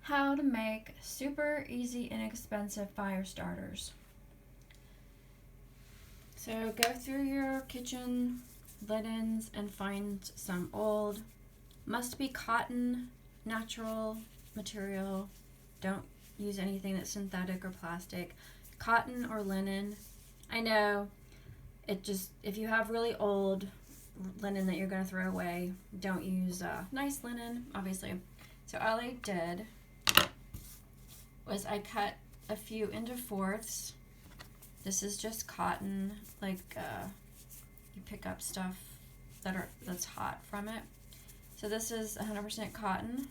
how to make super easy, inexpensive fire starters. So go through your kitchen linens and find some old, must be cotton, natural material. Don't use anything that's synthetic or plastic. Cotton or linen. I know if you have really old linen that you're going to throw away, don't use nice linen, obviously. So all I did was I cut a few into fourths. This is just cotton, like you pick up stuff that's hot from it. So this is 100% cotton.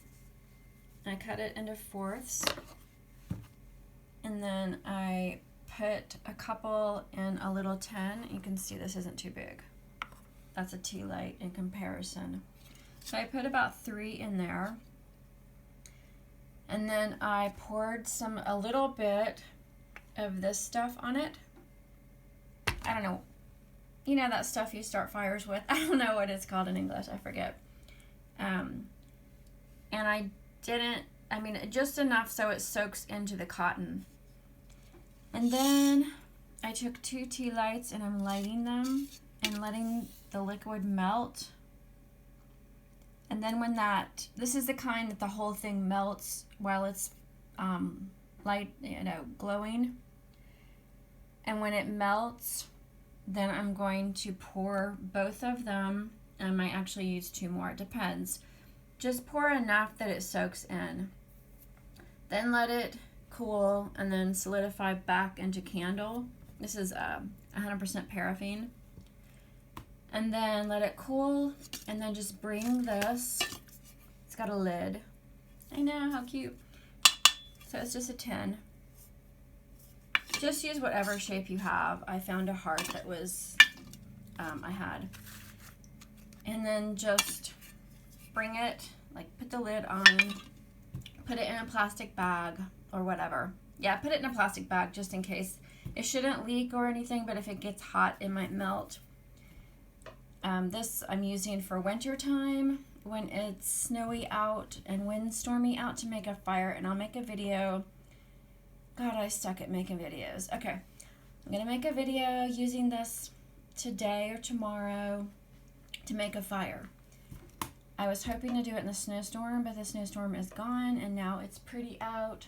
I cut it into fourths, and then I put a couple in a little tin. You can see this isn't too big. That's a tea light in comparison. So I put about 3 in there. And then I poured a little bit of this stuff on it. I don't know. You know that stuff you start fires with? I don't know what it's called in English. I forget. And just enough so it soaks into the cotton. And then I took 2 tea lights and I'm lighting them and letting the liquid melt. And then this is the kind that the whole thing melts while it's glowing. And when it melts, then I'm going to pour both of them. I might actually use 2 more, it depends. Just pour enough that it soaks in. Then let it cool and then solidify back into candle. This is 100% paraffin. And then let it cool, and then just bring this. It's got a lid. I know, how cute. So it's just a tin. Just use whatever shape you have. I found a heart that was, I had. And then just bring it, put the lid on, put it in a plastic bag or whatever. Yeah, put it in a plastic bag just in case. It shouldn't leak or anything, but if it gets hot, it might melt. This I'm using for winter time when it's snowy out and windstormy out to make a fire, and I'll make a video. God, I suck at making videos. Okay, I'm gonna make a video using this today or tomorrow to make a fire. I was hoping to do it in the snowstorm, but the snowstorm is gone and now it's pretty out.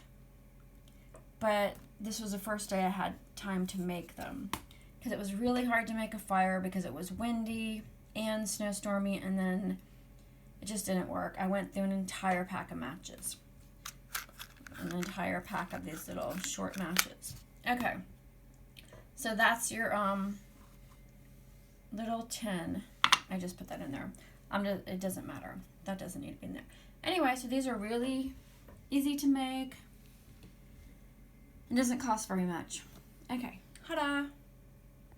But this was the first day I had time to make them, because it was really hard to make a fire because it was windy and snowstormy, and then it just didn't work. I went through an entire pack of matches. An entire pack of these little short matches. Okay. So that's your little tin. I just put that in there. It doesn't matter. That doesn't need to be in there. Anyway, so these are really easy to make. It doesn't cost very much. Okay. Ta-da!